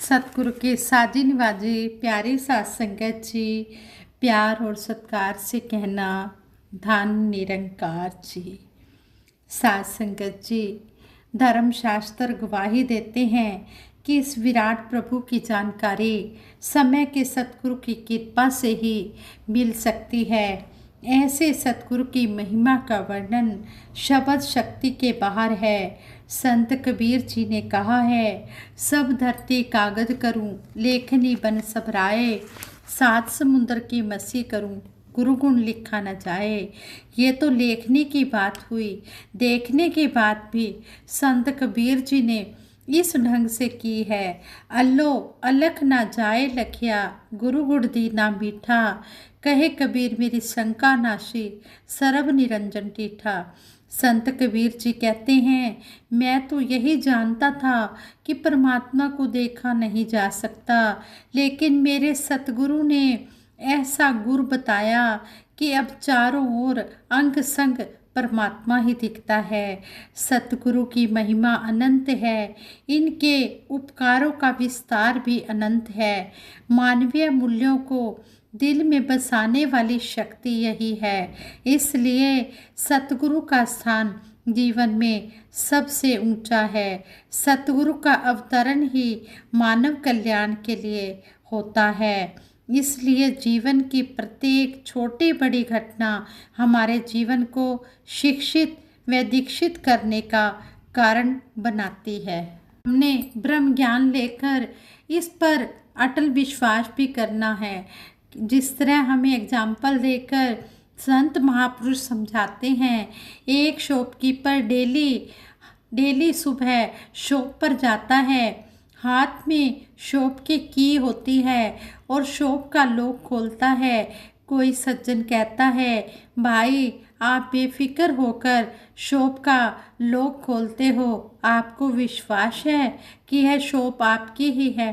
सतगुरु के साजी निवाजे प्यारे साथ संगत जी, प्यार और सत्कार से कहना धन निरंकार जी। साथ संगत जी, धर्मशास्त्र गवाही देते हैं कि इस विराट प्रभु की जानकारी समय के सतगुरु की कृपा से ही मिल सकती है। ऐसे सतगुरु की महिमा का वर्णन शब्द शक्ति के बाहर है। संत कबीर जी ने कहा है, सब धरती कागज करूं, लेखनी बन सबराए, सात समुद्र की मसी करूं, गुरु गुण लिखा न जाए। ये तो लेखनी की बात हुई, देखने की बात भी संत कबीर जी ने इस ढंग से की है। अल्लो अलख ना जाए लखिया, गुरु गुड़ दी ना मीठा, कहे कबीर मेरी शंका नाशी, सरब निरंजन टीठा। संत कबीर जी कहते हैं, मैं तो यही जानता था कि परमात्मा को देखा नहीं जा सकता, लेकिन मेरे सतगुरु ने ऐसा गुर बताया कि अब चारों ओर अंग संग परमात्मा ही दिखता है। सतगुरु की महिमा अनंत है, इनके उपकारों का विस्तार भी अनंत है। मानवीय मूल्यों को दिल में बसाने वाली शक्ति यही है। इसलिए सतगुरु का स्थान जीवन में सबसे ऊंचा है। सतगुरु का अवतरण ही मानव कल्याण के लिए होता है। इसलिए जीवन की प्रत्येक छोटी बड़ी घटना हमारे जीवन को शिक्षित व दीक्षित करने का कारण बनाती है। हमने ब्रह्म ज्ञान लेकर इस पर अटल विश्वास भी करना है। जिस तरह हमें एग्जाम्पल देकर संत महापुरुष समझाते हैं, एक शॉपकीपर डेली सुबह शॉप पर जाता है, हाथ में शॉप की होती है और शॉप का लॉक खोलता है। कोई सज्जन कहता है, भाई आप बेफिक्र होकर शॉप का लॉक खोलते हो, आपको विश्वास है कि यह शॉप आपकी ही है।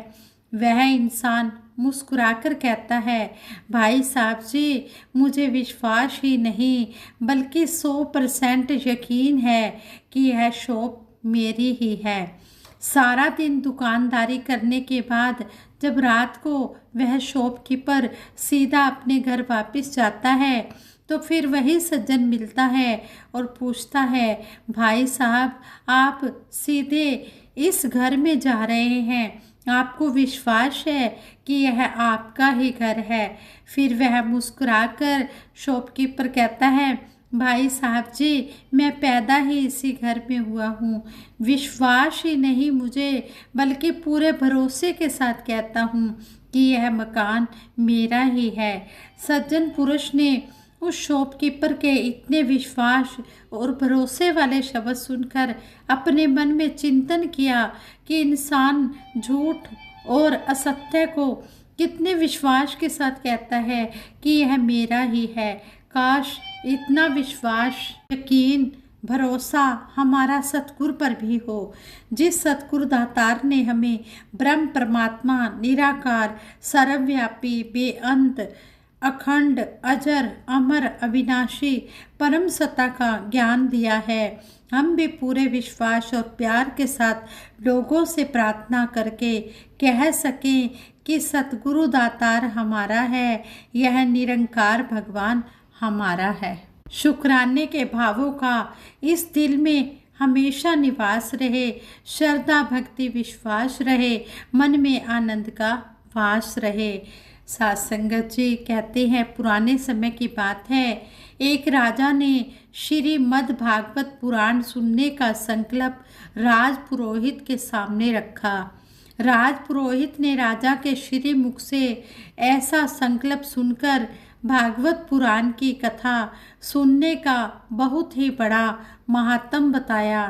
वह इंसान मुस्कुराकर कहता है, भाई साहब जी मुझे विश्वास ही नहीं बल्कि 100% यकीन है कि यह शॉप मेरी ही है। सारा दिन दुकानदारी करने के बाद जब रात को वह शॉपकीपर सीधा अपने घर वापस जाता है तो फिर वही सज्जन मिलता है और पूछता है, भाई साहब आप सीधे इस घर में जा रहे हैं, आपको विश्वास है कि यह आपका ही घर है। फिर वह मुस्कुराकर शॉपकीपर कहता है, भाई साहब जी मैं पैदा ही इसी घर में हुआ हूँ, विश्वास ही नहीं मुझे बल्कि पूरे भरोसे के साथ कहता हूँ कि यह मकान मेरा ही है। सज्जन पुरुष ने उस शॉपकीपर के इतने विश्वास और भरोसे वाले शब्द सुनकर अपने मन में चिंतन किया कि इंसान झूठ और असत्य को कितने विश्वास के साथ कहता है कि यह मेरा ही है। काश इतना विश्वास यकीन भरोसा हमारा सतगुरु पर भी हो। जिस सतगुरु दातार ने हमें ब्रह्म परमात्मा निराकार सर्वव्यापी बेअंत अखंड अजर अमर अविनाशी परम सत्ता का ज्ञान दिया है, हम भी पूरे विश्वास और प्यार के साथ लोगों से प्रार्थना करके कह सकें कि सतगुरु दातार हमारा है, यह निरंकार भगवान हमारा है। शुक्राने के भावों का इस दिल में हमेशा निवास रहे, श्रद्धा भक्ति विश्वास रहे, मन में आनंद का वास रहे। साथ संगत जी कहते हैं, पुराने समय की बात है, एक राजा ने श्रीमद् भागवत पुराण सुनने का संकल्प राज पुरोहित के सामने रखा। राज पुरोहित ने राजा के श्री मुख से ऐसा संकल्प सुनकर भागवत पुराण की कथा सुनने का बहुत ही बड़ा महात्म बताया।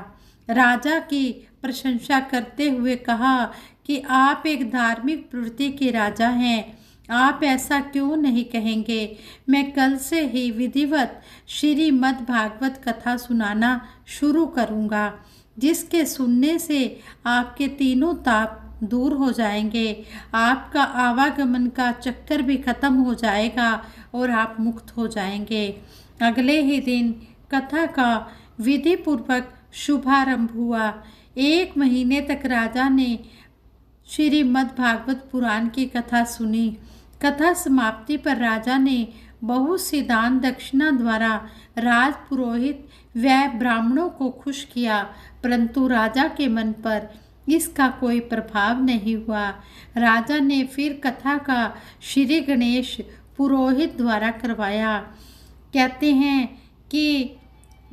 राजा की प्रशंसा करते हुए कहा कि आप एक धार्मिक प्रवृत्ति के राजा हैं, आप ऐसा क्यों नहीं कहेंगे। मैं कल से ही विधिवत श्रीमद् भागवत कथा सुनाना शुरू करूँगा, जिसके सुनने से आपके तीनों ताप दूर हो जाएंगे, आपका आवागमन का चक्कर भी खत्म हो जाएगा और आप मुक्त हो जाएंगे। अगले ही दिन कथा का विधि पूर्वक शुभारंभ हुआ। 1 महीने तक राजा ने श्रीमद् भागवत पुराण की कथा सुनी। कथा समाप्ति पर राजा ने बहुत सी दान दक्षिणा द्वारा राज पुरोहित व ब्राह्मणों को खुश किया, परंतु राजा के मन पर इसका कोई प्रभाव नहीं हुआ। राजा ने फिर कथा का श्री गणेश पुरोहित द्वारा करवाया। कहते हैं कि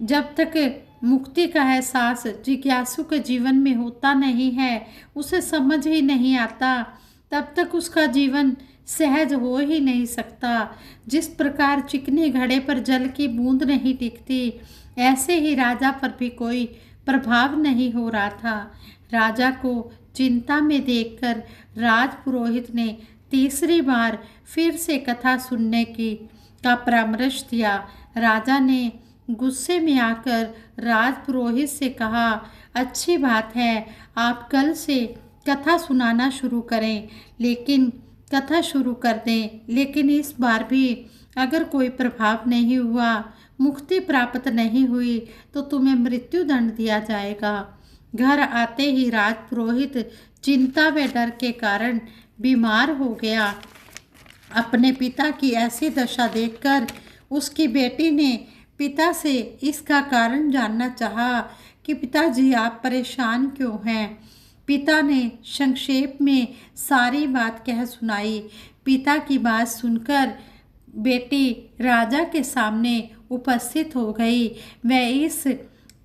जब तक मुक्ति का एहसास जिज्ञासु के जीवन में होता नहीं है, उसे समझ ही नहीं आता, तब तक उसका जीवन सहज हो ही नहीं सकता। जिस प्रकार चिकने घड़े पर जल की बूंद नहीं टिकती, ऐसे ही राजा पर भी कोई प्रभाव नहीं हो रहा था। राजा को चिंता में देखकर राजपुरोहित ने तीसरी बार फिर से कथा सुनने का परामर्श दिया। राजा ने गुस्से में आकर राजपुरोहित से कहा, अच्छी बात है, आप कल से कथा सुनाना शुरू करें, लेकिन कथा शुरू कर दें, लेकिन इस बार भी अगर कोई प्रभाव नहीं हुआ, मुक्ति प्राप्त नहीं हुई, तो तुम्हें मृत्यु दंड दिया जाएगा। घर आते ही राजपुरोहित चिंता व डर के कारण बीमार हो गया। अपने पिता की ऐसी दशा देखकर उसकी बेटी ने पिता से इसका कारण जानना चाहा कि पिताजी आप परेशान क्यों हैं। पिता ने संक्षेप में सारी बात कह सुनाई। पिता की बात सुनकर बेटी राजा के सामने उपस्थित हो गई। वह इस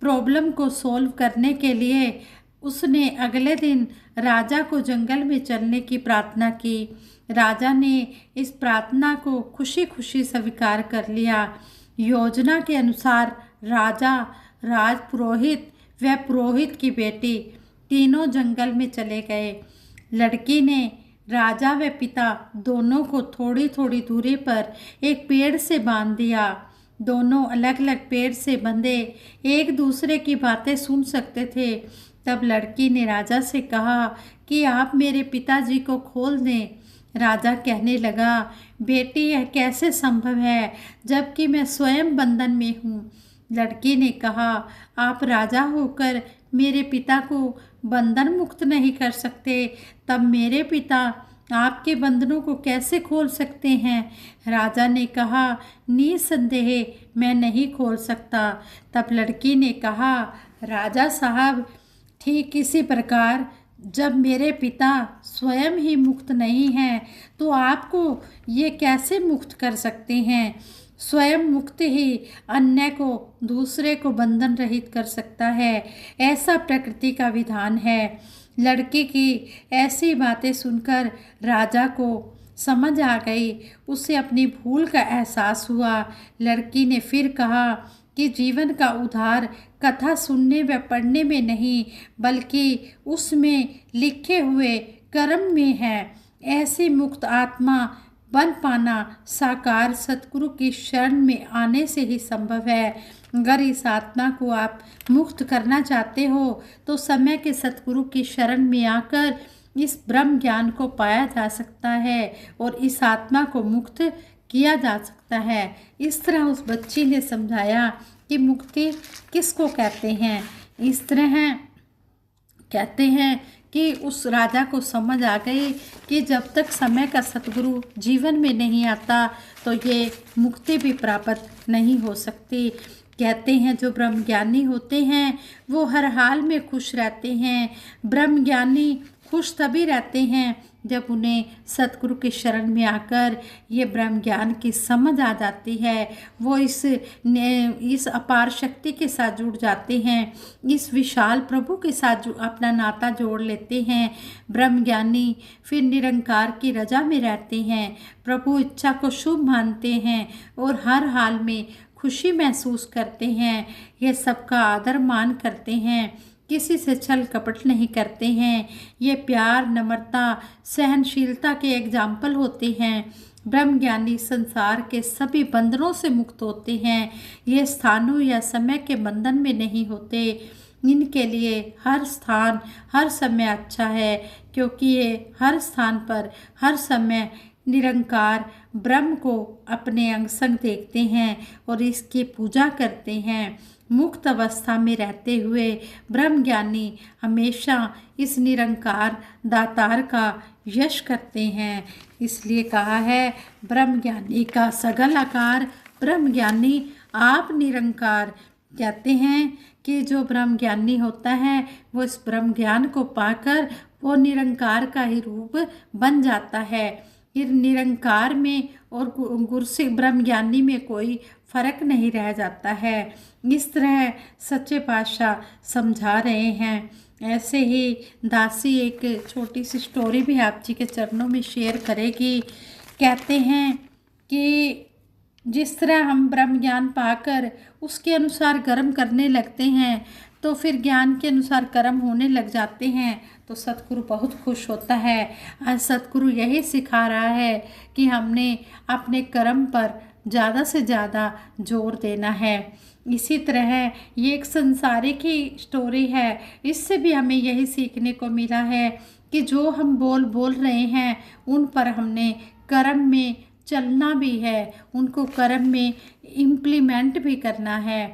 प्रॉब्लम को सॉल्व करने के लिए उसने अगले दिन राजा को जंगल में चलने की प्रार्थना की। राजा ने इस प्रार्थना को खुशी खुशी स्वीकार कर लिया। योजना के अनुसार राजा, राजपुरोहित व पुरोहित की बेटी तीनों जंगल में चले गए। लड़की ने राजा व पिता दोनों को थोड़ी थोड़ी दूरी पर एक पेड़ से बांध दिया। दोनों अलग अलग पेड़ से बंधे एक दूसरे की बातें सुन सकते थे। तब लड़की ने राजा से कहा कि आप मेरे पिताजी को खोल दें। राजा कहने लगा, बेटी यह कैसे संभव है, जबकि मैं स्वयं बंधन में हूँ। लड़की ने कहा, आप राजा होकर मेरे पिता को बंधन मुक्त नहीं कर सकते, तब मेरे पिता आपके बंधनों को कैसे खोल सकते हैं। राजा ने कहा, निसंदेह मैं नहीं खोल सकता। तब लड़की ने कहा, राजा साहब, ठीक इसी प्रकार जब मेरे पिता स्वयं ही मुक्त नहीं हैं, तो आपको ये कैसे मुक्त कर सकते हैं। स्वयं मुक्त ही अन्य को, दूसरे को बंधन रहित कर सकता है, ऐसा प्रकृति का विधान है। लड़की की ऐसी बातें सुनकर राजा को समझ आ गई। उसे अपनी भूल का एहसास हुआ। लड़की ने फिर कहा कि जीवन का उद्धार कथा सुनने व पढ़ने में नहीं, बल्कि उसमें लिखे हुए कर्म में है। ऐसी मुक्त आत्मा बन पाना साकार सतगुरु की शरण में आने से ही संभव है। अगर इस आत्मा को आप मुक्त करना चाहते हो, तो समय के सतगुरु की शरण में आकर इस ब्रह्म ज्ञान को पाया जा सकता है और इस आत्मा को मुक्त किया जा सकता है। इस तरह उस बच्ची ने समझाया कि मुक्ति किसको कहते हैं। इस तरह कहते हैं कि उस राजा को समझ आ गई कि जब तक समय का सतगुरु जीवन में नहीं आता, तो ये मुक्ति भी प्राप्त नहीं हो सकती। कहते हैं जो ब्रह्मज्ञानी होते हैं वो हर हाल में खुश रहते हैं। ब्रह्मज्ञानी खुश तभी रहते हैं जब उन्हें सतगुरु की शरण में आकर ये ब्रह्म ज्ञान की समझ आ जाती है। वो इस अपार शक्ति के साथ जुड़ जाते हैं, इस विशाल प्रभु के साथ अपना नाता जोड़ लेते हैं। ब्रह्म ज्ञानी फिर निरंकार की रजा में रहते हैं, प्रभु इच्छा को शुभ मानते हैं और हर हाल में खुशी महसूस करते हैं। ये सबका आदर मान करते हैं, किसी से छल कपट नहीं करते हैं। ये प्यार, नम्रता, सहनशीलता के एग्जाम्पल होते हैं। ब्रह्मज्ञानी संसार के सभी बंधनों से मुक्त होते हैं। ये स्थानों या समय के बंधन में नहीं होते। इनके लिए हर स्थान हर समय अच्छा है, क्योंकि ये हर स्थान पर हर समय निरंकार ब्रह्म को अपने अंग संग देखते हैं और इसकी पूजा करते हैं। मुक्त अवस्था में रहते हुए ब्रह्मज्ञानी हमेशा इस निरंकार दातार का यश करते हैं। इसलिए कहा है ब्रह्मज्ञानी का सगल आकार ब्रह्मज्ञानी आप निरंकार। कहते हैं कि जो ब्रह्मज्ञानी होता है वो इस ब्रह्म ज्ञान को पाकर वो निरंकार का ही रूप बन जाता है। फिर निरंकार में और गुरसिक ब्रह्मज्ञानी में कोई फर्क नहीं रह जाता है। इस तरह सच्चे पातशाह समझा रहे हैं। ऐसे ही दासी एक छोटी सी स्टोरी भी आप जी के चरणों में शेयर करेगी। कहते हैं कि जिस तरह हम ब्रह्म ज्ञान पाकर उसके अनुसार कर्म करने लगते हैं तो फिर ज्ञान के अनुसार कर्म होने लग जाते हैं तो सतगुरु बहुत खुश होता है। आज सतगुरु यही सिखा रहा है कि हमने अपने कर्म पर ज़्यादा से ज़्यादा जोर देना है। इसी तरह ये एक संसारिक ही स्टोरी है। इससे भी हमें यही सीखने को मिला है कि जो हम बोल रहे हैं उन पर हमने कर्म में चलना भी है, उनको कर्म में इम्प्लीमेंट भी करना है।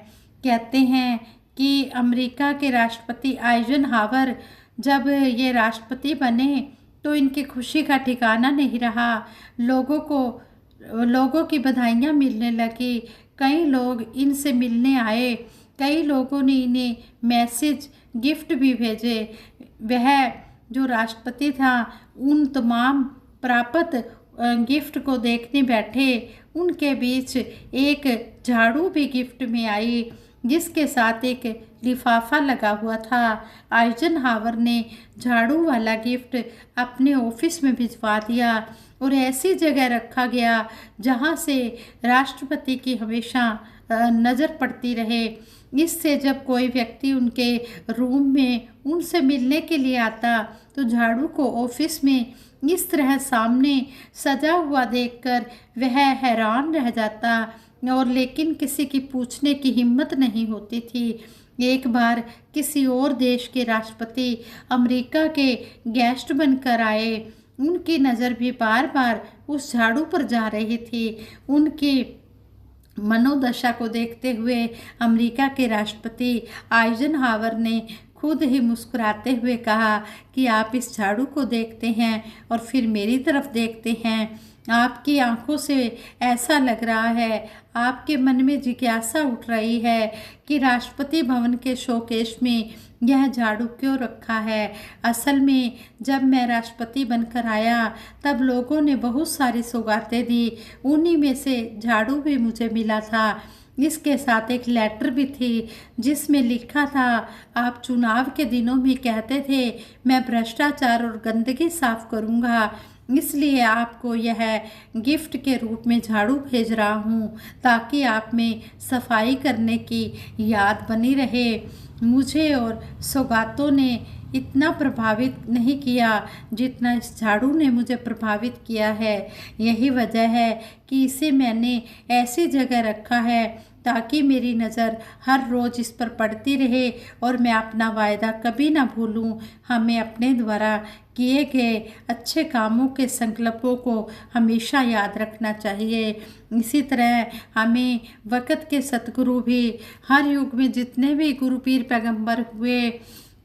कहते हैं कि अमेरिका के राष्ट्रपति आइजनहावर जब ये राष्ट्रपति बने तो इनकी खुशी का ठिकाना नहीं रहा। लोगों की बधाइयाँ मिलने लगी। कई लोग इनसे मिलने आए, कई लोगों ने इन्हें मैसेज गिफ्ट भी भेजे। वह जो राष्ट्रपति था उन तमाम प्राप्त गिफ्ट को देखने बैठे। उनके बीच एक झाड़ू भी गिफ्ट में आई जिसके साथ एक लिफाफा लगा हुआ था। आइजनहावर ने झाड़ू वाला गिफ्ट अपने ऑफिस में भिजवा दिया और ऐसी जगह रखा गया जहां से राष्ट्रपति की हमेशा नज़र पड़ती रहे। इससे जब कोई व्यक्ति उनके रूम में उनसे मिलने के लिए आता तो झाड़ू को ऑफिस में इस तरह सामने सजा हुआ देखकर वह हैरान रह जाता और लेकिन किसी की पूछने की हिम्मत नहीं होती थी। एक बार किसी और देश के राष्ट्रपति अमेरिका के गेस्ट बनकर आए। उनकी नज़र भी बार बार उस झाड़ू पर जा रही थी। उनकी मनोदशा को देखते हुए अमेरिका के राष्ट्रपति आइजनहावर ने खुद ही मुस्कुराते हुए कहा कि आप इस झाड़ू को देखते हैं और फिर मेरी तरफ देखते हैं। आपकी आंखों से ऐसा लग रहा है, आपके मन में जिज्ञासा उठ रही है कि राष्ट्रपति भवन के शोकेस में यह झाड़ू क्यों रखा है। असल में जब मैं राष्ट्रपति बनकर आया तब लोगों ने बहुत सारी सौगातें दी, उन्हीं में से झाड़ू भी मुझे मिला था। इसके साथ एक लेटर भी थी जिसमें लिखा था, आप चुनाव के दिनों में कहते थे मैं भ्रष्टाचार और गंदगी साफ करूंगा, इसलिए आपको यह गिफ्ट के रूप में झाड़ू भेज रहा हूँ ताकि आप में सफाई करने की याद बनी रहे। मुझे और सौगातों ने इतना प्रभावित नहीं किया जितना इस झाड़ू ने मुझे प्रभावित किया है। यही वजह है कि इसे मैंने ऐसी जगह रखा है ताकि मेरी नज़र हर रोज़ इस पर पड़ती रहे और मैं अपना वायदा कभी ना भूलूं। हमें अपने द्वारा किए गए अच्छे कामों के संकल्पों को हमेशा याद रखना चाहिए। इसी तरह हमें वक़्त के सतगुरु भी हर युग में जितने भी गुरु पीर पैगंबर हुए,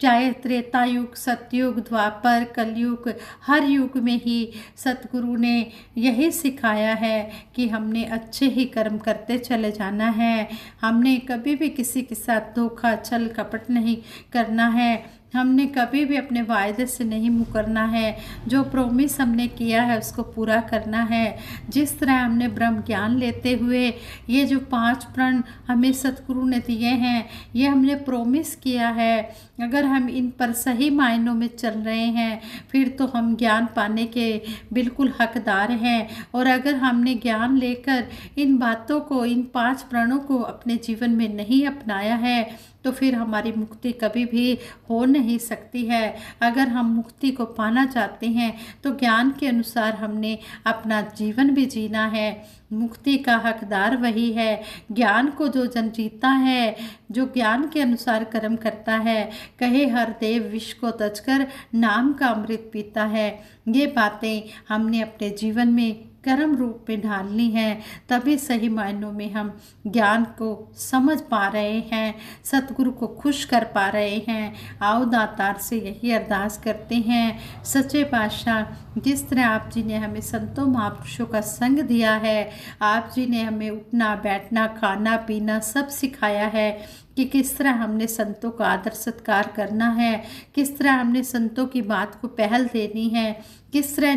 चाहे त्रेता युग, सतयुग, द्वापर, कलयुग, हर युग में ही सतगुरु ने यही सिखाया है कि हमने अच्छे ही कर्म करते चले जाना है। हमने कभी भी किसी के साथ धोखा, छल, कपट नहीं करना है। हमने कभी भी अपने वायदे से नहीं मुकरना है। जो प्रॉमिस हमने किया है उसको पूरा करना है। जिस तरह हमने ब्रह्म ज्ञान लेते हुए ये जो 5 प्रण हमें सतगुरु ने दिए हैं, ये हमने प्रॉमिस किया है। अगर हम इन पर सही मायनों में चल रहे हैं फिर तो हम ज्ञान पाने के बिल्कुल हकदार हैं। और अगर हमने ज्ञान लेकर इन बातों को, इन 5 प्रणों को अपने जीवन में नहीं अपनाया है तो फिर हमारी मुक्ति कभी भी हो नहीं सकती है। अगर हम मुक्ति को पाना चाहते हैं तो ज्ञान के अनुसार हमने अपना जीवन भी जीना है। मुक्ति का हकदार वही है। ज्ञान को जो जन जीता है, जो ज्ञान के अनुसार कर्म करता है, कहे हर देव विष को तजकर नाम का अमृत पीता है। ये बातें हमने अपने जीवन में कर्म रूप में ढालनी है, तभी सही मायनों में हम ज्ञान को समझ पा रहे हैं, सतगुरु को खुश कर पा रहे हैं। आओ दातार से यही अरदास करते हैं, सच्चे पातशाह जिस तरह आप जी ने हमें संतों महापुरुषों का संग दिया है, आप जी ने हमें उठना बैठना खाना पीना सब सिखाया है कि किस तरह हमने संतों का आदर सत्कार करना है, किस तरह हमने संतों की बात को पहल देनी है, किस तरह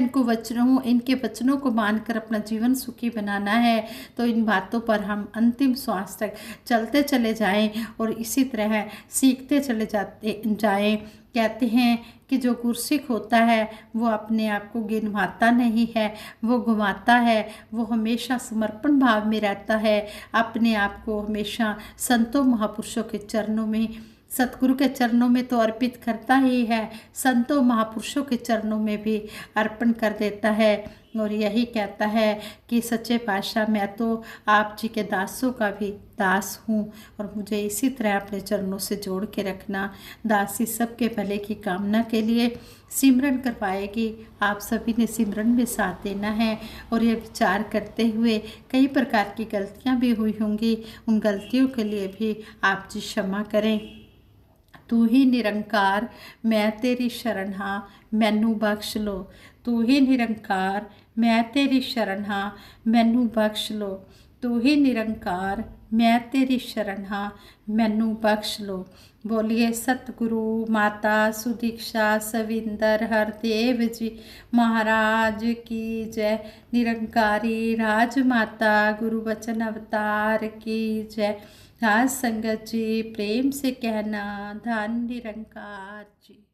इनके वचनों को मानकर अपना जीवन सुखी बनाना है। तो इन बातों पर हम अंतिम श्वास तक चलते चले जाएं और इसी तरह सीखते चले जाएं। कहते हैं कि जो गुरसिख होता है वो अपने आप को गिनवाता नहीं है, वो घुमाता है, वो हमेशा समर्पण भाव में रहता है, अपने आप को हमेशा संतों महापुरुषों के चरणों में, सतगुरु के चरणों में तो अर्पित करता ही है, संतों महापुरुषों के चरणों में भी अर्पण कर देता है और यही कहता है कि सच्चे पातशाह मैं तो आप जी के दासों का भी दास हूँ और मुझे इसी तरह अपने चरणों से जोड़ के रखना। दासी सबके भले की कामना के लिए सिमरन करवाएगी, आप सभी ने सिमरन में साथ देना है और ये विचार करते हुए कई प्रकार की गलतियाँ भी हुई होंगी, उन गलतियों के लिए भी आप जी क्षमा करें। तू ही निरंकार मैं तेरी शरण हाँ मैनू बख्श लो, तू ही निरंकार मैं तेरी शरण हाँ मैनू बख्श लो, तू ही निरंकार मैं तेरी शरण हाँ मैनू बख्श लो। बोलिए सतगुरु माता सुदीक्षा सविंदर हरदेव जी महाराज की जय। निरंकारी राजमाता गुरु वचन अवतार की जय। आज संगत जी प्रेम से कहना धन निरंकार जी।